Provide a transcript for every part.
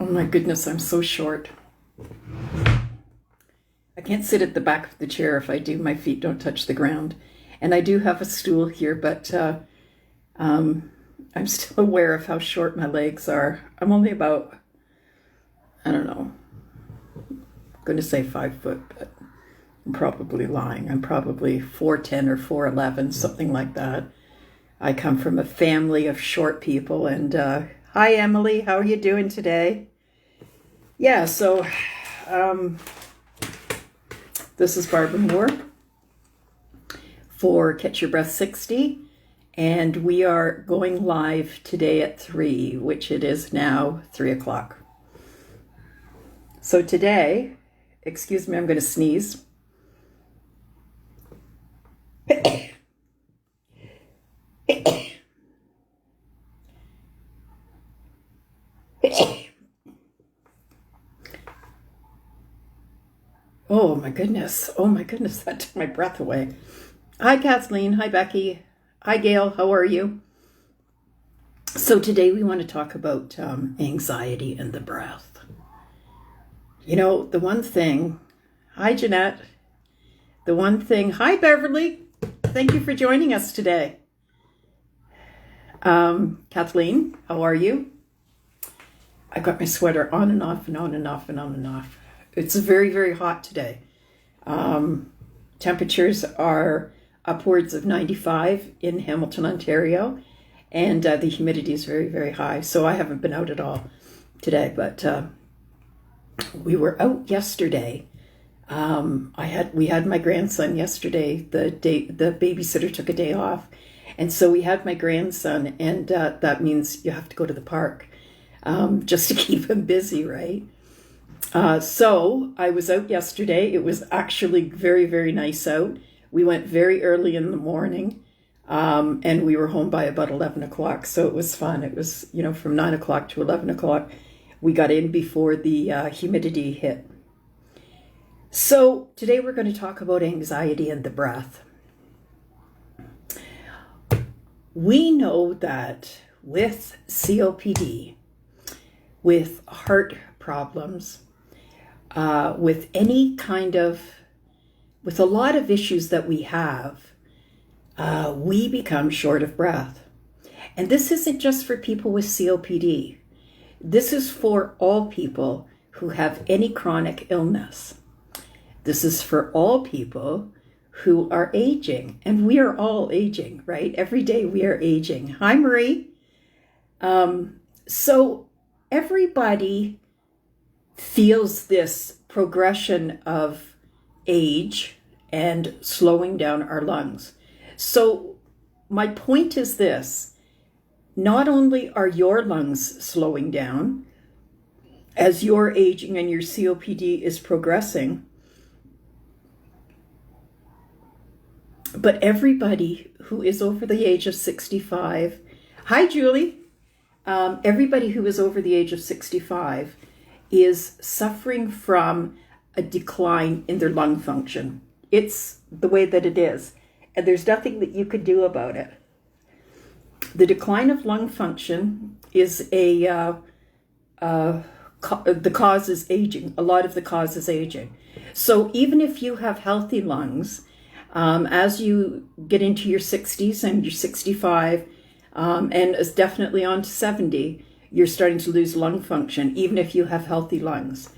Oh my goodness, I'm so short. I can't sit at the back of the chair. If I do, my feet don't touch the ground. And I do have a stool here, but I'm still aware of how short my legs are. I'm only about, I don't know, I'm going to say 5 foot, but I'm probably lying. I'm probably 4'10" or 4'11", something like that. I come from a family of short people. And hi, Emily. How are you doing today? Yeah, so this is Barbara Moore for Catch Your Breath 60. And we are going live today at 3, which it is now 3 o'clock. So today, excuse me, I'm going to sneeze. Oh my goodness, that took my breath away. Hi Kathleen, hi Becky, hi Gail, how are you? So today we want to talk about anxiety and the breath. You know, the one thing, hi Jeanette, hi Beverly, thank you for joining us today. Kathleen, how are you? I got my sweater on and off and on and off and on and off. It's very, very hot today. Temperatures are upwards of 95 in Hamilton, Ontario, and the humidity is very, very high. So I haven't been out at all today, but we were out yesterday. We had my grandson yesterday. The babysitter took a day off, and so we had my grandson, and that means you have to go to the park just to keep him busy, right? So I was out yesterday. It was actually very, very nice out. We went very early in the morning, and we were home by about 11 o'clock. So it was fun. It was, from 9 o'clock to 11 o'clock. We got in before the humidity hit. So today we're going to talk about anxiety and the breath. We know that with COPD, with heart problems, with a lot of issues that we have, we become short of breath. And this isn't just for people with COPD. This is for all people who have any chronic illness. This is for all people who are aging. And we are all aging, right? Every day we are aging. Hi, Marie. So everybody feels this progression of age and slowing down our lungs. So my point is this: not only are your lungs slowing down as you're aging and your COPD is progressing, but everybody who is over the age of 65, hi Julie, everybody who is over the age of 65 is suffering from a decline in their lung function. It's the way that it is, and there's nothing that you could do about it. The decline of lung function is the cause is aging. A lot of the cause is aging. So even if you have healthy lungs, as you get into your 60s and you're 65, and is definitely on to 70, you're starting to lose lung function, even if you have healthy lungs.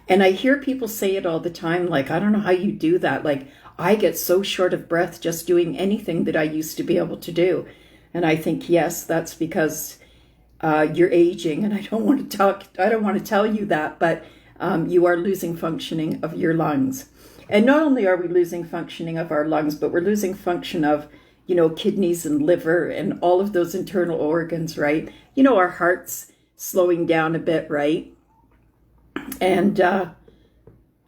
And I hear people say it all the time, like, I don't know how you do that. Like, I get so short of breath just doing anything that I used to be able to do. And I think, yes, that's because you're aging. And I don't want to tell you that, but you are losing functioning of your lungs. And not only are we losing functioning of our lungs, but we're losing function of, kidneys and liver and all of those internal organs, right? Our heart's slowing down a bit, right? And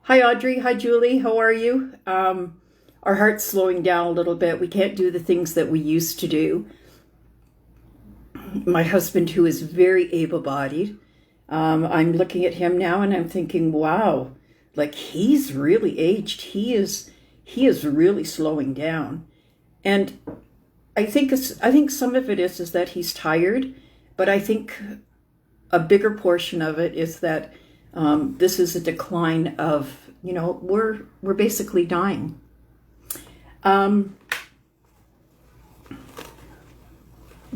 hi, Audrey. Hi, Julie. How are you? Our heart's slowing down a little bit. We can't do the things that we used to do. My husband, who is very able-bodied, I'm looking at him now and I'm thinking, wow, like he's really aged. He is really slowing down. And I think some of it is that he's tired, but I think a bigger portion of it is that this is a decline of, we're basically dying.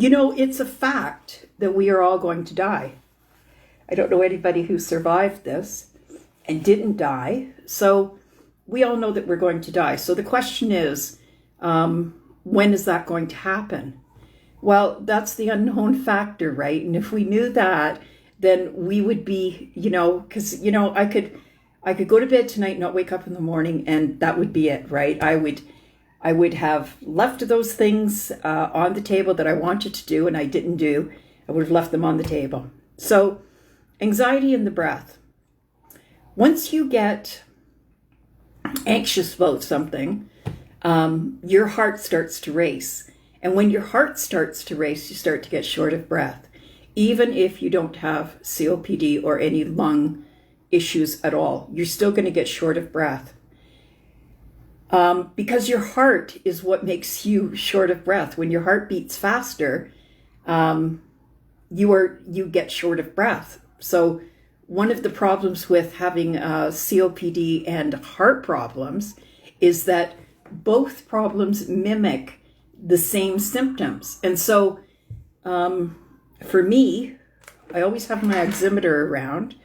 It's a fact that we are all going to die. I don't know anybody who survived this and didn't die. So we all know that we're going to die. So the question is, when is that going to happen? Well, that's the unknown factor, right? And if we knew that, then we would be, because, I could go to bed tonight, not wake up in the morning, and that would be it, right? I would have left those things on the table that I wanted to do and I didn't do. I would have left them on the table. So anxiety in the breath. Once you get anxious about something, your heart starts to race. And when your heart starts to race, you start to get short of breath, even if you don't have COPD or any lung issues at all. You're still going to get short of breath. Because your heart is what makes you short of breath. When your heart beats faster, you get short of breath. So one of the problems with having COPD and heart problems is that both problems mimic the same symptoms. And so for me, I always have my oximeter around,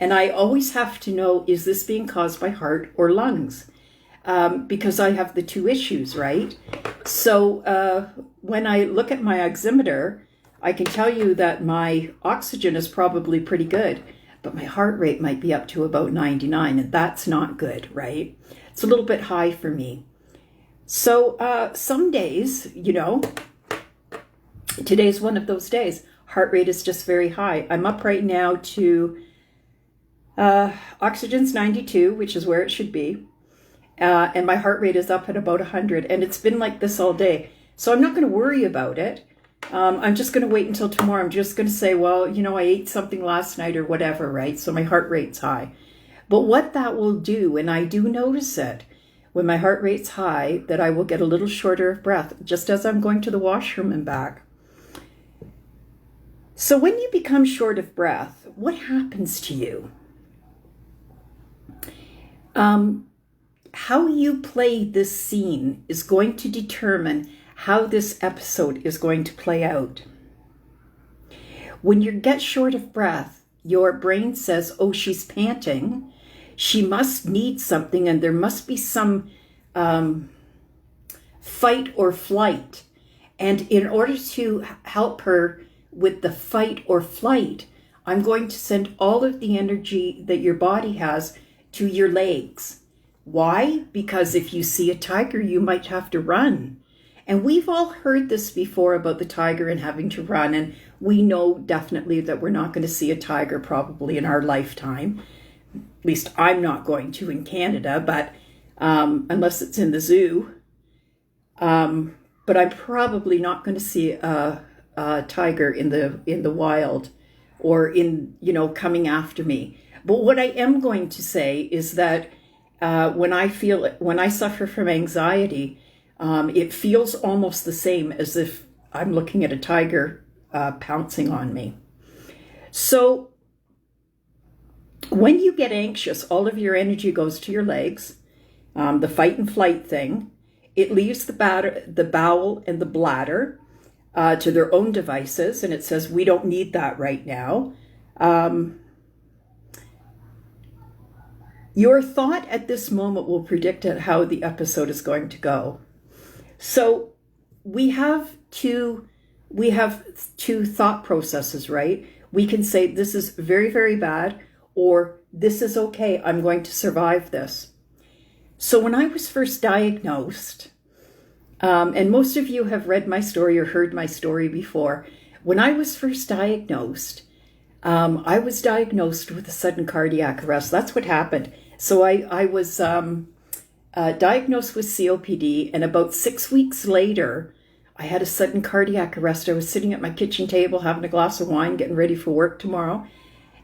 and I always have to know, is this being caused by heart or lungs? Because I have the two issues, right? So when I look at my oximeter, I can tell you that my oxygen is probably pretty good, but my heart rate might be up to about 99, and that's not good, right? It's a little bit high for me. So some days, today's one of those days. Heart rate is just very high. I'm up right now to oxygen's 92, which is where it should be. And my heart rate is up at about 100. And it's been like this all day. So I'm not going to worry about it. I'm just going to wait until tomorrow. I'm just going to say, well, I ate something last night or whatever, right? So my heart rate's high. But what that will do, and I do notice it, when my heart rate's high, that I will get a little shorter of breath, just as I'm going to the washroom and back. So when you become short of breath, what happens to you? How you play this scene is going to determine how this episode is going to play out. When you get short of breath, your brain says, oh, she's panting. She must need something, and there must be some fight or flight. And in order to help her with the fight or flight, I'm going to send all of the energy that your body has to your legs. Why? Because if you see a tiger, you might have to run. And we've all heard this before about the tiger and having to run. And we know definitely that we're not going to see a tiger probably in our lifetime. At least I'm not going to in Canada, but unless it's in the zoo. But I'm probably not going to see a tiger in the wild or coming after me. But what I am going to say is that when I suffer from anxiety, it feels almost the same as if I'm looking at a tiger pouncing on me. So when you get anxious, all of your energy goes to your legs, the fight and flight thing. It leaves the bowel and the bladder to their own devices, and it says, we don't need that right now. Your thought at this moment will predict how the episode is going to go. So we have two thought processes, right? We can say this is very, very bad, or this is okay, I'm going to survive this. So when I was first diagnosed, and most of you have read my story or heard my story before, when I was first diagnosed, I was diagnosed with a sudden cardiac arrest. That's what happened. So I was diagnosed with COPD, and about 6 weeks later, I had a sudden cardiac arrest. I was sitting at my kitchen table having a glass of wine, getting ready for work tomorrow,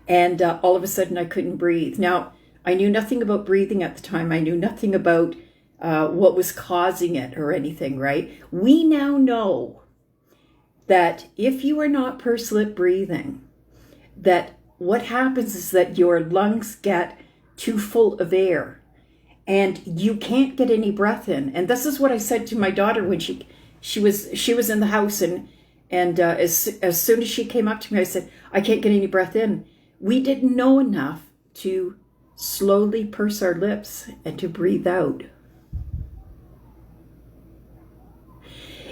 and all of a sudden I couldn't breathe. Now, I knew nothing about breathing at the time. I knew nothing about what was causing it or anything, right? We now know that if you are not pursed lip breathing, that what happens is that your lungs get too full of air and you can't get any breath in. And this is what I said to my daughter when she was in the house, and as soon as she came up to me, I said, I can't get any breath in. We didn't know enough to slowly purse our lips and to breathe out.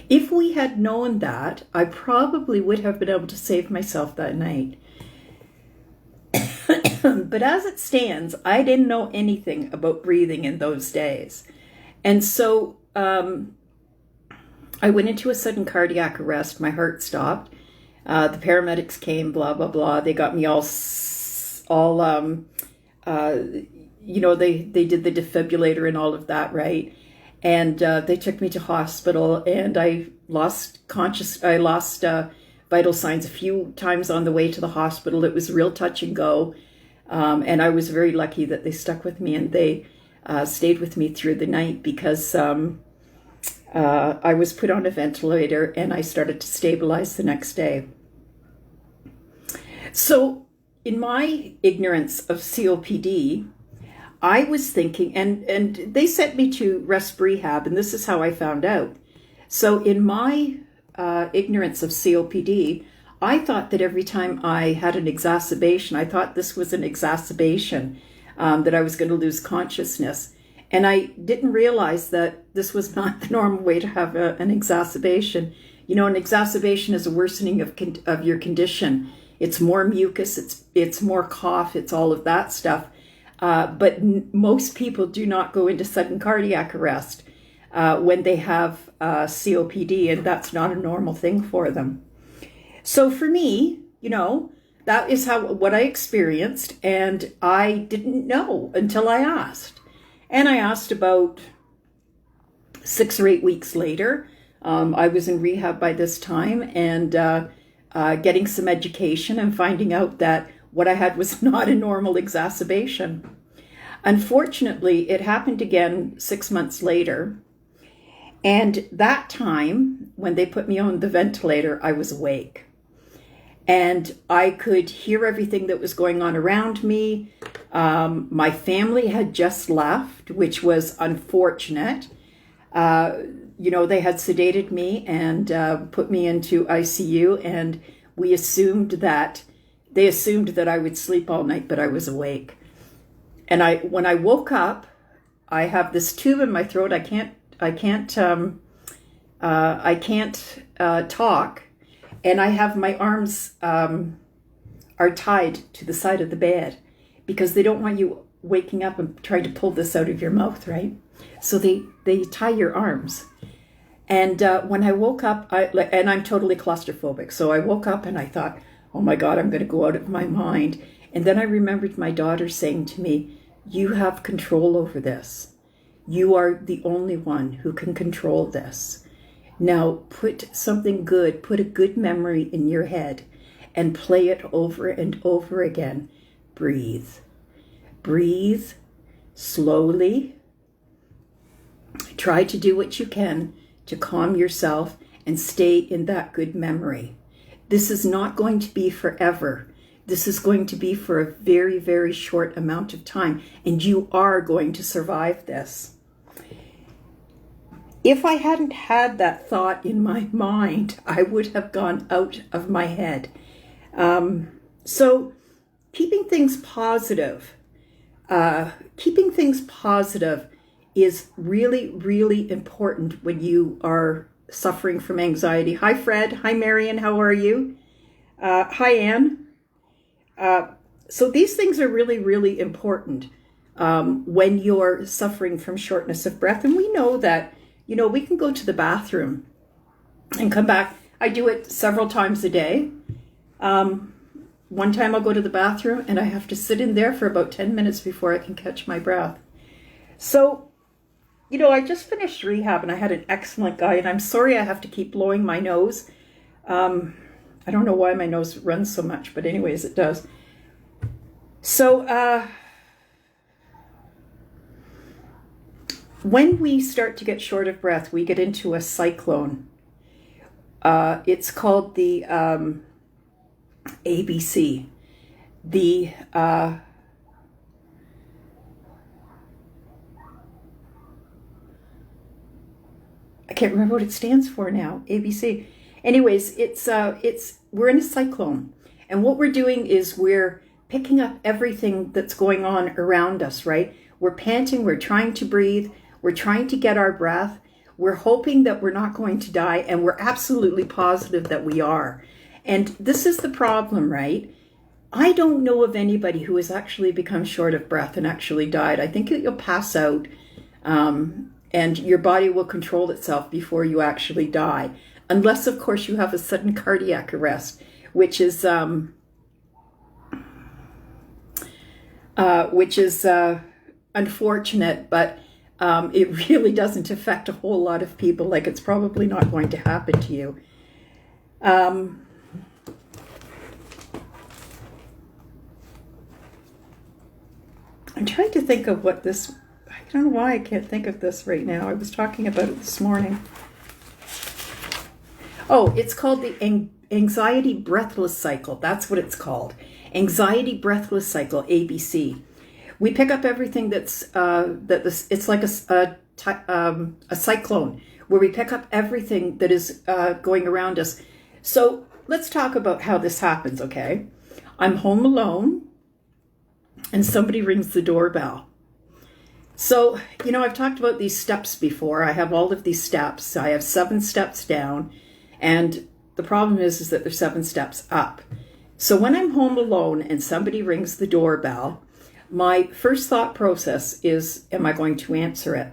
If we had known that, I probably would have been able to save myself that night. But as it stands, I didn't know anything about breathing in those days. And so I went into a sudden cardiac arrest. My heart stopped. The paramedics came, blah, blah, blah. They got me they did the defibrillator and all of that, right? And they took me to hospital, and I lost vital signs a few times on the way to the hospital. It was real touch and go. And I was very lucky that they stuck with me, and they stayed with me through the night, because I was put on a ventilator and I started to stabilize the next day. So in my ignorance of COPD, I was thinking, and they sent me to rest rehab, and this is how I found out. So in my ignorance of COPD, I thought that every time I had an exacerbation, I thought this was an exacerbation, that I was going to lose consciousness. And I didn't realize that this was not the normal way to have an exacerbation. An exacerbation is a worsening of your condition. It's more mucus, it's more cough, it's all of that stuff. But most people do not go into sudden cardiac arrest when they have COPD, and that's not a normal thing for them. So for me, that is what I experienced, and I didn't know until I asked. And I asked about 6 or 8 weeks later. I was in rehab by this time, and getting some education and finding out that what I had was not a normal exacerbation. Unfortunately, it happened again 6 months later. And that time, when they put me on the ventilator, I was awake. And I could hear everything that was going on around me. My family had just left, which was unfortunate. They had sedated me and put me into ICU, and they assumed that I would sleep all night, but I was awake. And when I woke up, I have this tube in my throat. I can't talk. And I have my arms are tied to the side of the bed, because they don't want you waking up and trying to pull this out of your mouth, right? So they tie your arms. And when I woke up, and I'm totally claustrophobic. So I woke up and I thought, oh my God, I'm going to go out of my mind. And then I remembered my daughter saying to me, you have control over this. You are the only one who can control this. Now put a good memory in your head and play it over and over again. Breathe. Breathe slowly. Try to do what you can to calm yourself and stay in that good memory. This is not going to be forever. This is going to be for a very, very short amount of time, and you are going to survive this. If I hadn't had that thought in my mind, I would have gone out of my head. So keeping things positive is really, really important when you are suffering from anxiety. Hi, Fred. Hi, Marion. How are you? Hi, Anne. So these things are really, really important when you're suffering from shortness of breath. And we know that, we can go to the bathroom and come back. I do it several times a day. One time I'll go to the bathroom and I have to sit in there for about 10 minutes before I can catch my breath. So, I just finished rehab and I had an excellent guy, and I'm sorry I have to keep blowing my nose. I don't know why my nose runs so much, but anyways, it does. So, when we start to get short of breath, we get into a cyclone. It's called the ABC. the I can't remember what it stands for now. ABC. Anyways, it's we're in a cyclone, and what we're doing is we're picking up everything that's going on around us, right? We're panting, we're trying to breathe, we're trying to get our breath, we're hoping that we're not going to die, and we're absolutely positive that we are. And this is the problem, right? I don't know of anybody who has actually become short of breath and actually died. I think you'll pass out, and your body will control itself before you actually die. Unless, of course, you have a sudden cardiac arrest, which is unfortunate, but it really doesn't affect a whole lot of people. Like, it's probably not going to happen to you. I'm trying to think of what this, I don't know why I can't think of this right now. I was talking about it this morning. Oh, it's called the anxiety breathless cycle. That's what it's called. Anxiety breathless cycle, ABC. We pick up everything it's like a cyclone where we pick up everything that is going around us. So let's talk about how this happens, okay? I'm home alone and somebody rings the doorbell. So, I've talked about these steps before. I have all of these steps. I have 7 steps down, and the problem is that there's 7 steps up. So when I'm home alone and somebody rings the doorbell, my first thought process is, am I going to answer it?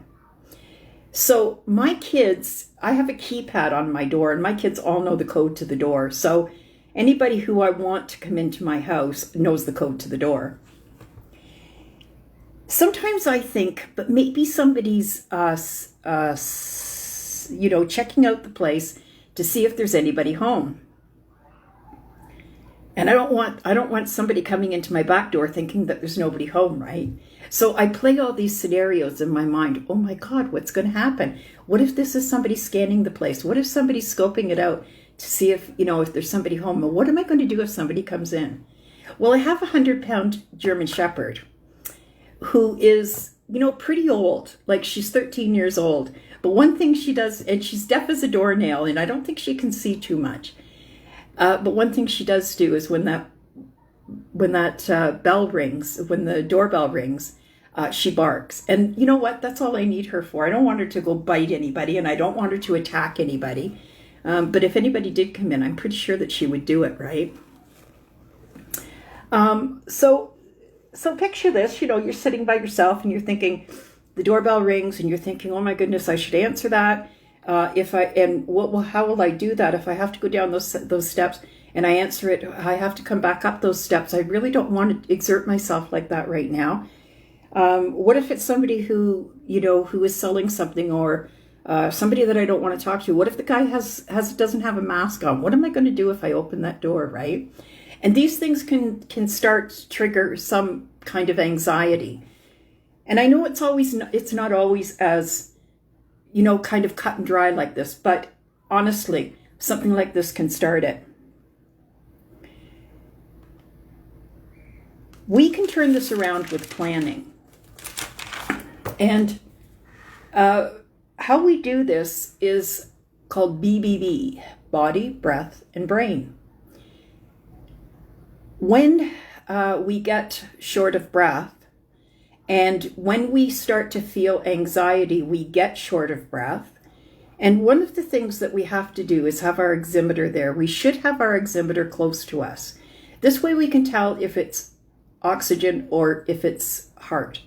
So my kids, I have a keypad on my door, and my kids all know the code to the door. So anybody who I want to come into my house knows the code to the door. Sometimes I think, but maybe somebody's, checking out the place to see if there's anybody home. And I don't want somebody coming into my back door thinking that there's nobody home, right? So I play all these scenarios in my mind. Oh my God, what's going to happen? What if this is somebody scanning the place? What if somebody's scoping it out to see if there's somebody home? Well, what am I going to do if somebody comes in? Well, I have a 100-pound German Shepherd who is, pretty old. Like, she's 13 years old. But one thing she does, and she's deaf as a doornail, and I don't think she can see too much. But one thing she does do is when that bell rings, when the doorbell rings, she barks. And you know what? That's all I need her for. I don't want her to go bite anybody, and I don't want her to attack anybody. But if anybody did come in, I'm pretty sure that she would do it, right? So picture this, you're sitting by yourself and you're thinking, the doorbell rings and you're thinking, oh my goodness, I should answer that. How will I do that if I have to go down those steps and I answer it? I have to come back up those steps. I really don't want to exert myself like that right now. What if it's somebody who is selling something, or somebody that I don't want to talk to? What if the guy doesn't have a mask on? What am I going to do if I open that door, right? And these things can start to trigger some kind of anxiety. And I know it's not always as kind of cut and dry like this, but honestly, something like this can start it. We can turn this around with planning. And how we do this is called BBB, body, breath, and brain. When we get short of breath, and when we start to feel anxiety, we get short of breath. And one of the things that we have to do is have our oximeter there. We should have our oximeter close to us. This way we can tell if it's oxygen or if it's heart.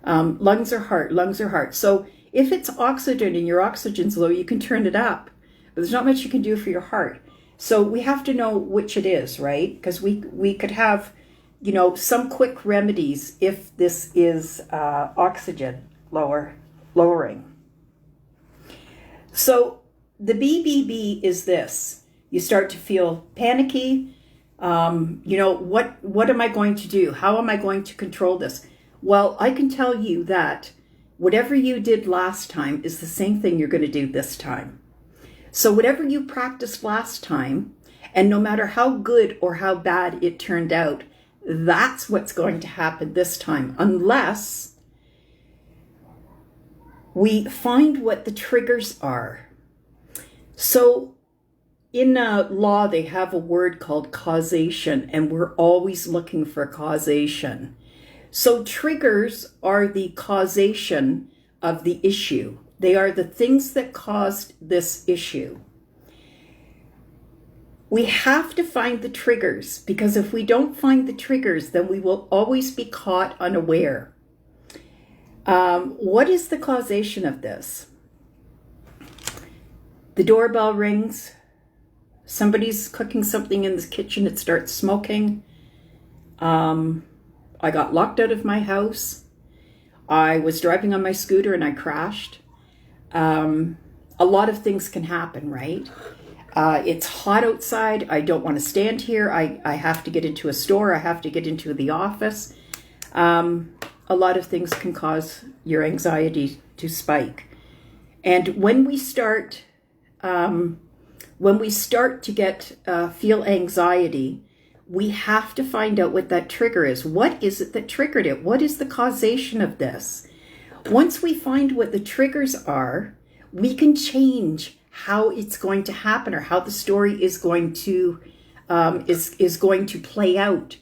Lungs or heart. So if it's oxygen and your oxygen's low, you can turn it up. But there's not much you can do for your heart. So we have to know which it is, right? Because we could have some quick remedies if this is oxygen lowering. So the BBB is this. You start to feel panicky. What am I going to do? How am I going to control this? Well, I can tell you that whatever you did last time is the same thing you're going to do this time. So whatever you practiced last time, and no matter how good or how bad it turned out, That's what's going to happen this time, unless we find what the triggers are. So in law, they have a word called causation, and we're always looking for causation. So triggers are the causation of the issue. They are the things that caused this issue. We have to find the triggers, because if we don't find the triggers, then we will always be caught unaware. What is the causation of this? The doorbell rings. Somebody's cooking something in the kitchen. It starts smoking. I got locked out of my house. I was driving on my scooter and I crashed. A lot of things can happen, right? It's hot outside. I don't want to stand here. I have to get into a store. I have to get into the office. A lot of things can cause your anxiety to spike. And when we start to get feel anxiety, we have to find out what that trigger is. What is it that triggered it? What is the causation of this? Once we find what the triggers are, we can change how it's going to happen, or how the story is going to is going to play out.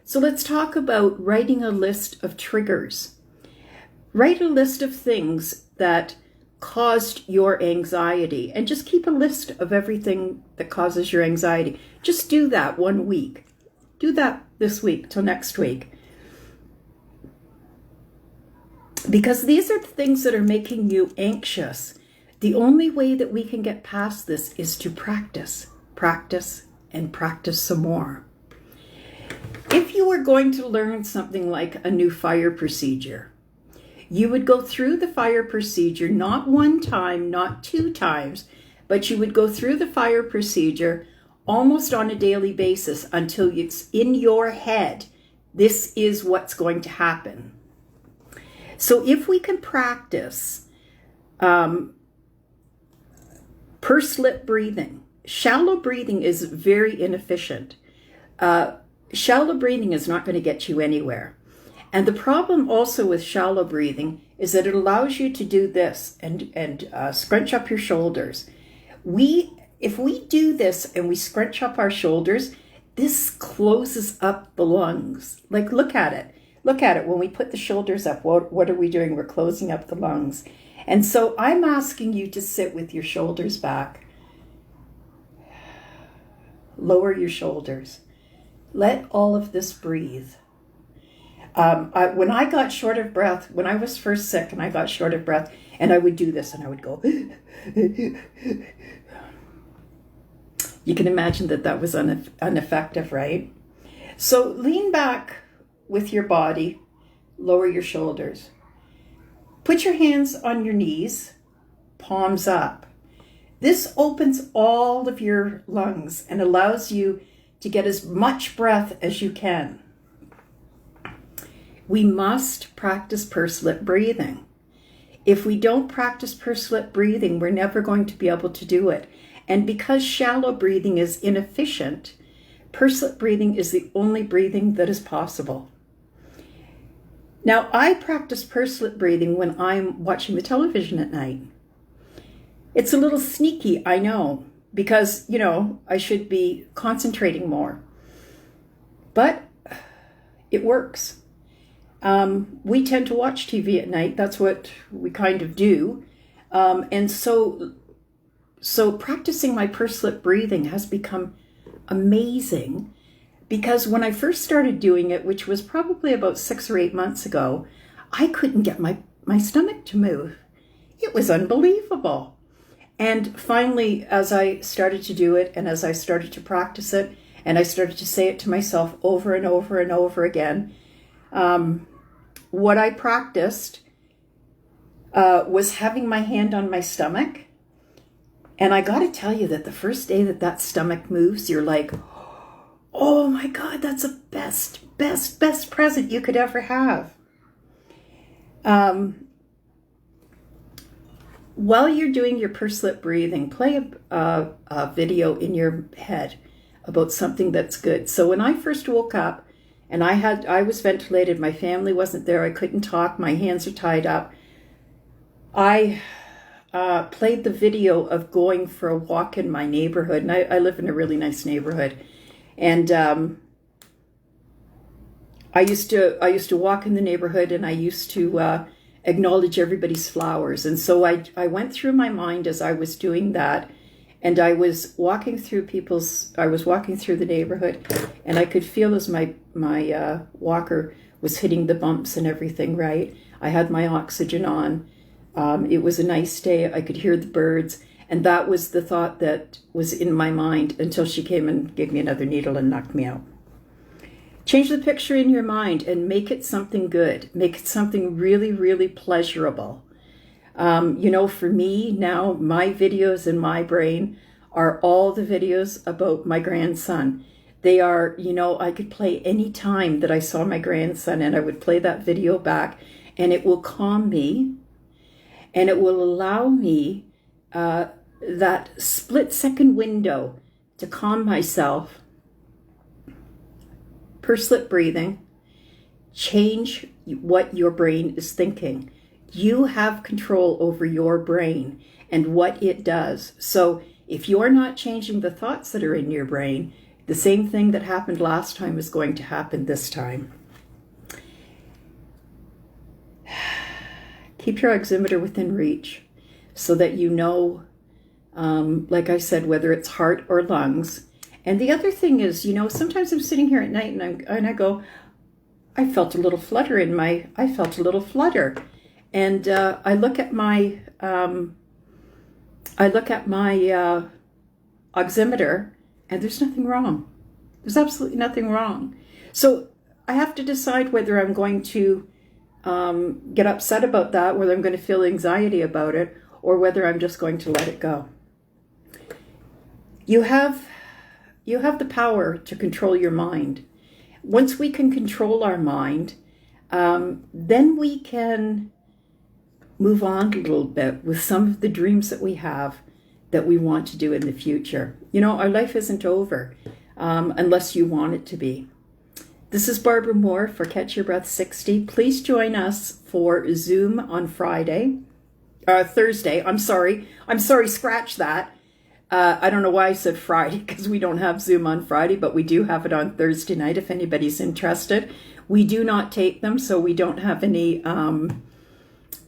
So let's talk about writing a list of triggers. Write a list of things that caused your anxiety, and just keep a list of everything that causes your anxiety. Just do that 1 week. Do that this week till next week. Because these are the things that are making you anxious. The only way that we can get past this is to practice, practice, and practice some more. If you were going to learn something like a new fire procedure, you would go through the fire procedure not 1 time, not 2 times, but you would go through the fire procedure almost on a daily basis until it's in your head. This is what's going to happen. So if we can practice pursed lip breathing. Shallow breathing is very inefficient. Shallow breathing is not going to get you anywhere. And the problem also with shallow breathing is that it allows you to do this and scrunch up your shoulders. If we do this and we scrunch up our shoulders, this closes up the lungs. Like, look at it. Look at it. When we put the shoulders up, what are we doing? We're closing up the lungs. And so I'm asking you to sit with your shoulders back. Lower your shoulders. Let all of this breathe. When I got short of breath, when I was first sick and I got short of breath, and I would do this and I would go, you can imagine that was ineffective, right? So lean back with your body, lower your shoulders. Put your hands on your knees, palms up. This opens all of your lungs and allows you to get as much breath as you can. We must practice pursed lip breathing. If we don't practice pursed lip breathing, we're never going to be able to do it. And because shallow breathing is inefficient, pursed lip breathing is the only breathing that is possible. Now, I practice pursed lip breathing when I'm watching the television at night. It's a little sneaky, I know, because, I should be concentrating more. But it works. We tend to watch TV at night. That's what we kind of do. And so practicing my pursed lip breathing has become amazing, because when I first started doing it, which was probably about 6 or 8 months ago, I couldn't get my stomach to move. It was unbelievable. And finally, as I started to do it and as I started to practice it, and I started to say it to myself over and over and over again, what I practiced was having my hand on my stomach. And I got to tell you that the first day that stomach moves, you're like, oh my God, that's the best present you could ever have. While you're doing your pursed lip breathing, play a video in your head about something that's good. So when I first woke up And I was ventilated. My family wasn't there. I couldn't talk. My hands are tied up. I played the video of going for a walk in my neighborhood. And I live in a really nice neighborhood. And I used to walk in the neighborhood, and I used to acknowledge everybody's flowers. And so I went through my mind as I was doing that, and I was walking through the neighborhood, and I could feel as my walker was hitting the bumps and everything, right? I had my oxygen on. It was a nice day. I could hear the birds, and that was the thought that was in my mind until she came and gave me another needle and knocked me out. Change the picture in your mind and make it something good. Make it something really, really pleasurable. For me now, my videos in my brain are all the videos about my grandson. They are, I could play any time that I saw my grandson, and I would play that video back, and it will calm me, and it will allow me that split-second window to calm myself. Pursed breathing. Change what your brain is thinking. You have control over your brain and what it does. So if you're not changing the thoughts that are in your brain, the same thing that happened last time is going to happen this time. Keep your oximeter within reach so that you know, like I said, whether it's heart or lungs. And the other thing is, sometimes I'm sitting here at night and I go, I felt a little flutter. And I look at my oximeter, and there's nothing wrong. There's absolutely nothing wrong. So I have to decide whether I'm going to get upset about that, whether I'm going to feel anxiety about it, or whether I'm just going to let it go. You have the power to control your mind. Once we can control our mind, then we can move on a little bit with some of the dreams that we have that we want to do in the future. Our life isn't over unless you want it to be. This is Barbara Moore for Catch Your Breath 60. Please join us for Zoom on Thursday. I'm sorry, scratch that. I don't know why I said Friday, because we don't have Zoom on Friday, but we do have it on Thursday night if anybody's interested. We do not tape them, so we don't have any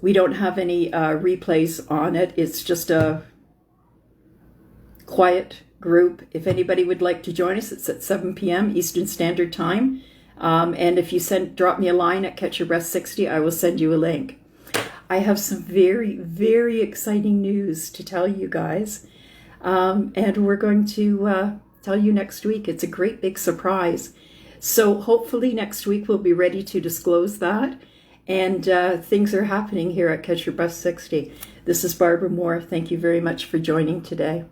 replays on it. It's just a quiet group. If anybody would like to join us, it's at 7 p.m. Eastern Standard Time. And if you drop me a line at Catch Your Breath 60, I will send you a link. I have some very, very exciting news to tell you guys. And we're going to tell you next week. It's a great big surprise. So hopefully next week we'll be ready to disclose that. And things are happening here at Catch Your Breath 60. This is Barbara Moore. Thank you very much for joining today.